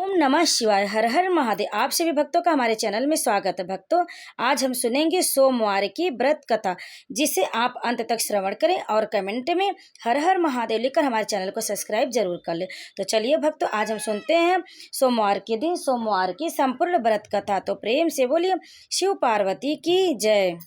ओम नमः शिवाय। हर हर महादेव। आप सभी भक्तों का हमारे चैनल में स्वागत है। भक्तों, आज हम सुनेंगे सोमवार की व्रत कथा, जिसे आप अंत तक श्रवण करें और कमेंट में हर हर महादेव लिखकर हमारे चैनल को सब्सक्राइब जरूर कर लें। तो चलिए भक्तों, आज हम सुनते हैं सोमवार के दिन सोमवार की संपूर्ण व्रत कथा। तो प्रेम से बोलिए शिव पार्वती की जय।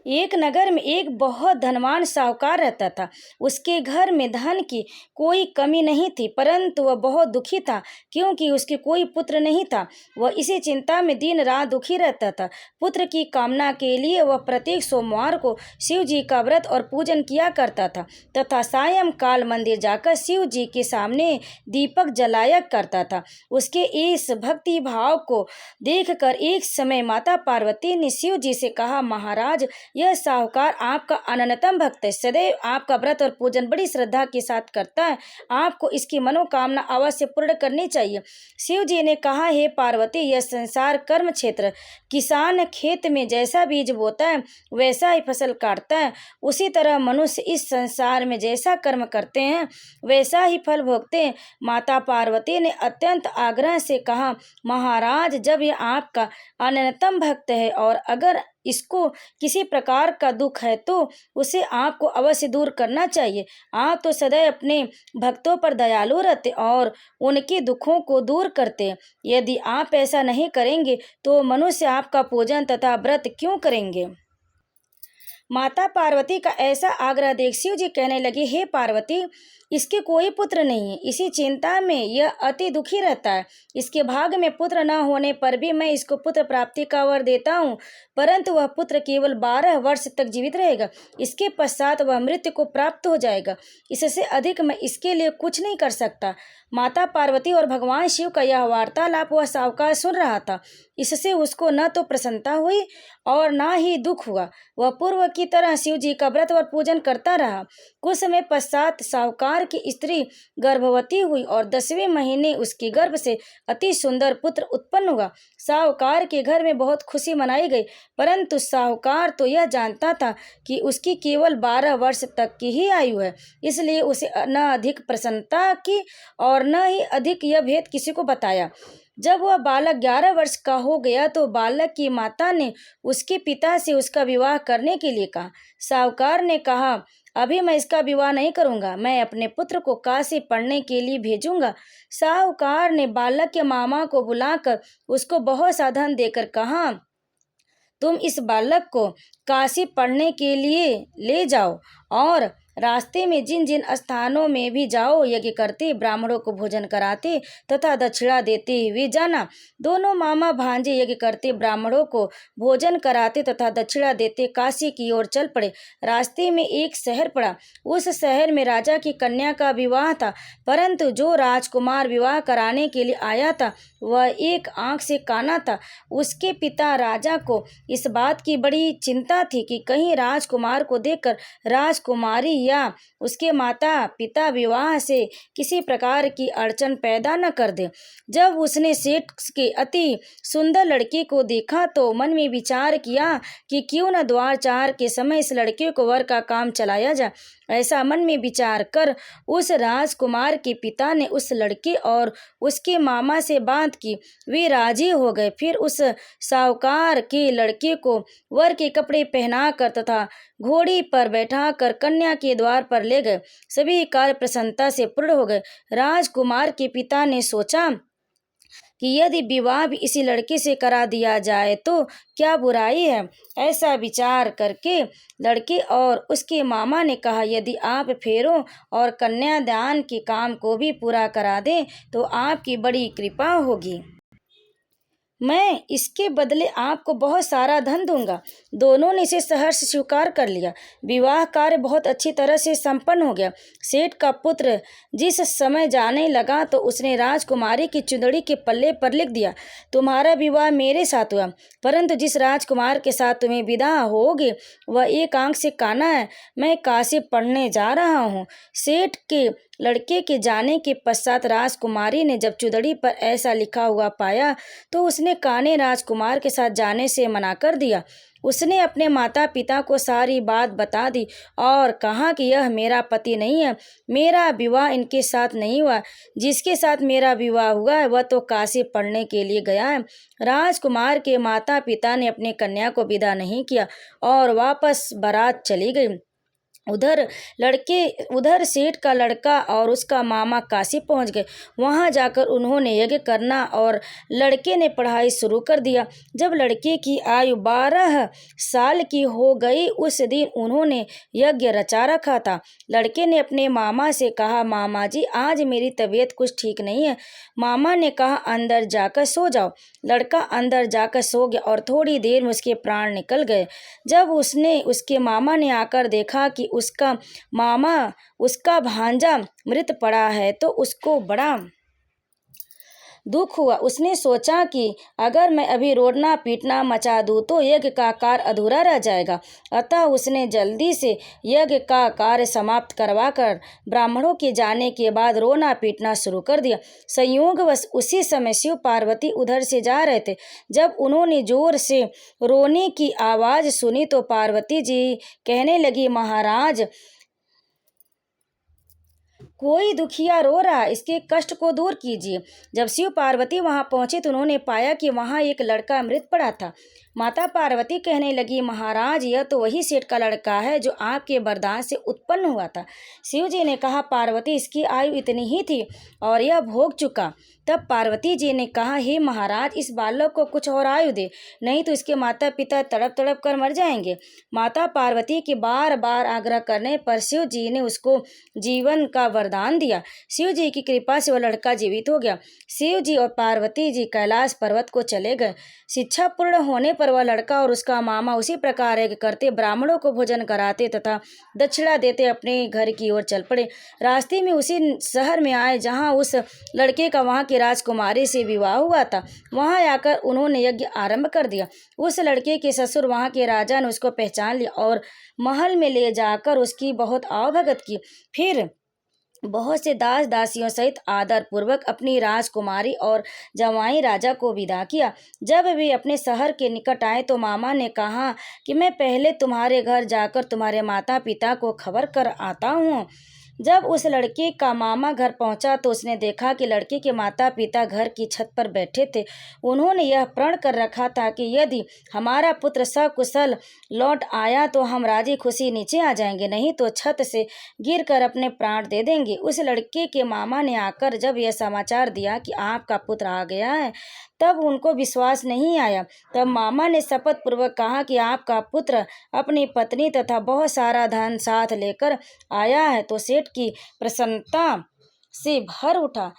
एक नगर में एक बहुत धनवान साहूकार रहता था। उसके घर में धन की कोई कमी नहीं थी, परंतु वह बहुत दुखी था क्योंकि उसके कोई पुत्र नहीं था। वह इसी चिंता में दिन रात दुखी रहता था। पुत्र की कामना के लिए वह प्रत्येक सोमवार को शिव जी का व्रत और पूजन किया करता था तथा सायंकाल मंदिर जाकर शिव जी के सामने दीपक जलाया करता था। उसके इस भक्ति भाव को देखकर एक समय माता पार्वती ने शिव जी से कहा, महाराज, यह साहूकार आपका अनन्यतम भक्त है, सदैव आपका व्रत और पूजन बड़ी श्रद्धा के साथ करता है। आपको इसकी मनोकामना अवश्य पूर्ण करनी चाहिए। शिव जी ने कहा, हे पार्वती, यह संसार कर्म क्षेत्र। किसान खेत में जैसा बीज बोता है वैसा ही फसल काटता है, उसी तरह मनुष्य इस संसार में जैसा कर्म करते हैं वैसा ही फल भोगते हैं। माता पार्वती ने अत्यंत आग्रह से कहा, महाराज, जब यह आपका अनन्यतम भक्त है और अगर इसको किसी प्रकार का दुख है तो उसे आपको अवश्य दूर करना चाहिए। आप तो सदैव अपने भक्तों पर दयालु रहते और उनके दुखों को दूर करते। यदि आप ऐसा नहीं करेंगे तो मनुष्य आपका पूजन तथा व्रत क्यों करेंगे। माता पार्वती का ऐसा आग्रह देख शिव जी कहने लगे, हे पार्वती, इसके कोई पुत्र नहीं है। इसी चिंता में यह अति दुखी रहता है। इसके भाग्य में पुत्र न होने पर भी मैं इसको पुत्र प्राप्ति का वर देता हूँ, परंतु वह पुत्र केवल 12 वर्ष तक जीवित रहेगा। इसके पश्चात वह मृत्यु को प्राप्त हो जाएगा। इससे अधिक मैं इसके लिए कुछ नहीं कर सकता। माता पार्वती और भगवान शिव का यह वार्तालाप वह साहूकार सुन रहा था। इससे उसको न तो प्रसन्नता हुई और न ही दुख हुआ। वह पूर्व की तरह शिव जी का व्रत और पूजन करता रहा। कुछ समय पश्चात साहूकार की स्त्री गर्भवती हुई और 10वें महीने उसके गर्भ से अति सुंदर पुत्र उत्पन्न हुआ। साहूकार के घर में बहुत खुशी मनाई गई, परंतु साहूकार तो यह जानता था कि उसकी केवल 12 वर्ष तक की ही आयु है, इसलिए उसे न अधिक प्रसन्नता की और न ही अधिक यह भेद किसी को बताया। जब वह बालक 11 वर्ष का हो गया तो बालक की माता ने उसके पिता से उसका विवाह करने के लिए कहा। साहूकार ने कहा, अभी मैं इसका विवाह नहीं करूंगा, मैं अपने पुत्र को काशी पढ़ने के लिए भेजूंगा। साहूकार ने बालक के मामा को बुलाकर उसको बहुत सा धन देकर कहा, तुम इस बालक को काशी पढ़ने के लिए ले जाओ और रास्ते में जिन जिन स्थानों में भी जाओ यज्ञ करते, ब्राह्मणों को भोजन कराते तथा दक्षिणा देते हुए जाना। दोनों मामा भांजे यज्ञ करते, ब्राह्मणों को भोजन कराते तथा दक्षिणा देते काशी की ओर चल पड़े। रास्ते में एक शहर पड़ा। उस शहर में राजा की कन्या का विवाह था, परंतु जो राजकुमार विवाह कराने के लिए आया था वह एक आंख से काना था। उसके पिता राजा को इस बात की बड़ी चिंता थी कि कहीं राजकुमार को देखकर राजकुमारी या उसके माता पिता विवाह से किसी प्रकार की अड़चन पैदा न कर दे। जब उसने सेठ के अति सुंदर लड़के को देखा तो मन में विचार किया कि क्यों न द्वारचार के समय इस लड़के को वर का काम चलाया जाए। ऐसा मन में विचार कर उस राजकुमार के पिता ने उस लड़के और उसके मामा से बात की। वे राजी हो गए। फिर उस साहूकार के लड़के को वर के कपड़े पहनाकर तथा घोड़ी पर बैठाकर कन्या के द्वार पर ले गए। सभी कार्य प्रसन्नता से पूर्ण हो गए। राजकुमार के पिता ने सोचा कि यदि विवाह भी इसी लड़के से करा दिया जाए तो क्या बुराई है। ऐसा विचार करके लड़के और उसके मामा ने कहा, यदि आप फेरों और कन्यादान के काम को भी पूरा करा दें तो आपकी बड़ी कृपा होगी। मैं इसके बदले आपको बहुत सारा धन दूंगा। दोनों ने इसे सहर्ष स्वीकार कर लिया। विवाह कार्य बहुत अच्छी तरह से संपन्न हो गया। सेठ का पुत्र जिस समय जाने लगा तो उसने राजकुमारी की चुंदड़ी के पल्ले पर लिख दिया, तुम्हारा विवाह मेरे साथ हुआ, परंतु जिस राजकुमार के साथ तुम्हें विदा होगे वह एक आंख से काना है। मैं काशी पढ़ने जा रहा हूँ। सेठ के लड़के के जाने के पश्चात राजकुमारी ने जब चुदड़ी पर ऐसा लिखा हुआ पाया तो उसने कान्हे राजकुमार के साथ जाने से मना कर दिया। उसने अपने माता पिता को सारी बात बता दी और कहा कि यह मेरा पति नहीं है, मेरा विवाह इनके साथ नहीं हुआ। जिसके साथ मेरा विवाह हुआ है वह तो काशी पढ़ने के लिए गया है। राजकुमार के माता पिता ने अपनी कन्या को विदा नहीं किया और वापस बारात चली गई। उधर सेठ का लड़का और उसका मामा काशी पहुंच गए। वहां जाकर उन्होंने यज्ञ करना और लड़के ने पढ़ाई शुरू कर दिया। जब लड़के की आयु 12 साल की हो गई उस दिन उन्होंने यज्ञ रचा रखा था। लड़के ने अपने मामा से कहा, मामा जी आज मेरी तबीयत कुछ ठीक नहीं है। मामा ने कहा, अंदर जाकर सो जाओ। लड़का अंदर जाकर सो गया और थोड़ी देर में उसके प्राण निकल गए। जब उसके मामा ने आकर देखा कि उसका भांजा मृत पड़ा है तो उसको बड़ा दुख हुआ। उसने सोचा कि अगर मैं अभी रोना पीटना मचा दूं तो यज्ञ का कार्य अधूरा रह जाएगा। अतः उसने जल्दी से यज्ञ का कार्य समाप्त करवाकर ब्राह्मणों के जाने के बाद रोना पीटना शुरू कर दिया। संयोगवश उसी समय शिव पार्वती उधर से जा रहे थे। जब उन्होंने जोर से रोने की आवाज़ सुनी तो पार्वती जी कहने लगी, महाराज कोई दुखिया रो रहा है, इसके कष्ट को दूर कीजिए। जब शिव पार्वती वहां पहुंचे तो उन्होंने पाया कि वहां एक लड़का मृत पड़ा था। माता पार्वती कहने लगी, महाराज यह तो वही सेठ का लड़का है जो आपके वरदान से उत्पन्न हुआ था। शिव जी ने कहा, पार्वती इसकी आयु इतनी ही थी और यह भोग चुका। तब पार्वती जी ने कहा, हे महाराज इस बालक को कुछ और आयु दे, नहीं तो इसके माता पिता तड़प तड़प कर मर जाएंगे। माता पार्वती के बार बार आग्रह करने पर शिव जी ने उसको जीवन का वरदान दिया। शिव जी की कृपा से वह लड़का जीवित हो गया। शिव जी और पार्वती जी कैलाश पर्वत को चले गए। शिक्षा पूर्ण होने पर वह लड़का और उसका मामा उसी प्रकार यज्ञ करते, ब्राह्मणों को भोजन कराते तथा दक्षिणा देते अपने घर की ओर चल पड़े। रास्ते में उसी शहर में आए जहाँ उस लड़के का वहाँ की राजकुमारी से विवाह हुआ था। वहाँ आकर उन्होंने यज्ञ आरंभ कर दिया। उस लड़के के ससुर वहाँ के राजा ने उसको पहचान लिया और महल में ले जाकर उसकी बहुत आवभगत की। फिर बहुत से दास दासियों सहित आदर पूर्वक अपनी राजकुमारी और जवाई राजा को विदा किया। जब वे अपने शहर के निकट आए तो मामा ने कहा कि मैं पहले तुम्हारे घर जाकर तुम्हारे माता पिता को खबर कर आता हूँ। जब उस लड़के का मामा घर पहुंचा तो उसने देखा कि लड़के के माता पिता घर की छत पर बैठे थे। उन्होंने यह प्रण कर रखा था कि यदि हमारा पुत्र सकुशल लौट आया तो हम राजी खुशी नीचे आ जाएंगे, नहीं तो छत से गिरकर अपने प्राण दे देंगे। उस लड़के के मामा ने आकर जब यह समाचार दिया कि आपका पुत्र आ गया है तब उनको विश्वास नहीं आया। तब मामा ने शपथ पूर्वक कहा कि आपका पुत्र अपनी पत्नी तथा बहुत सारा धन साथ लेकर आया है। तो सेठ की प्रसन्नता से भर उठा।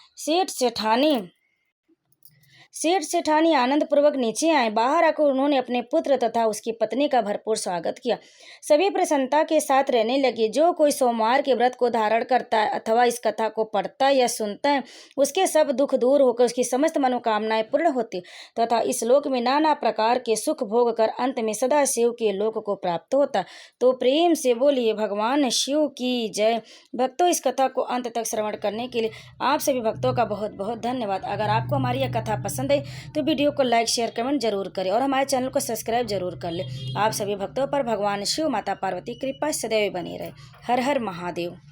सेठ सेठानी आनंद पूर्वक नीचे आए। बाहर आकर उन्होंने अपने पुत्र तथा उसकी पत्नी का भरपूर स्वागत किया। सभी प्रसन्नता के साथ रहने लगे। जो कोई सोमवार के व्रत को धारण करता है अथवा इस कथा को पढ़ता या सुनता है उसके सब दुख दूर होकर उसकी समस्त मनोकामनाएं पूर्ण होती तथा इस लोक में नाना प्रकार के सुख भोग कर अंत में सदा शिव के लोक को प्राप्त होता। तो प्रेम से बोलिए भगवान शिव की जय। भक्तों, इस कथा को अंत तक श्रवण करने के लिए आप सभी भक्तों का बहुत बहुत धन्यवाद। अगर आपको हमारी यह कथा पसंद है तो वीडियो को लाइक शेयर कमेंट जरूर करें और हमारे चैनल को सब्सक्राइब जरूर कर लें। आप सभी भक्तों पर भगवान शिव माता पार्वती कृपा सदैव बनी रहे। हर हर महादेव।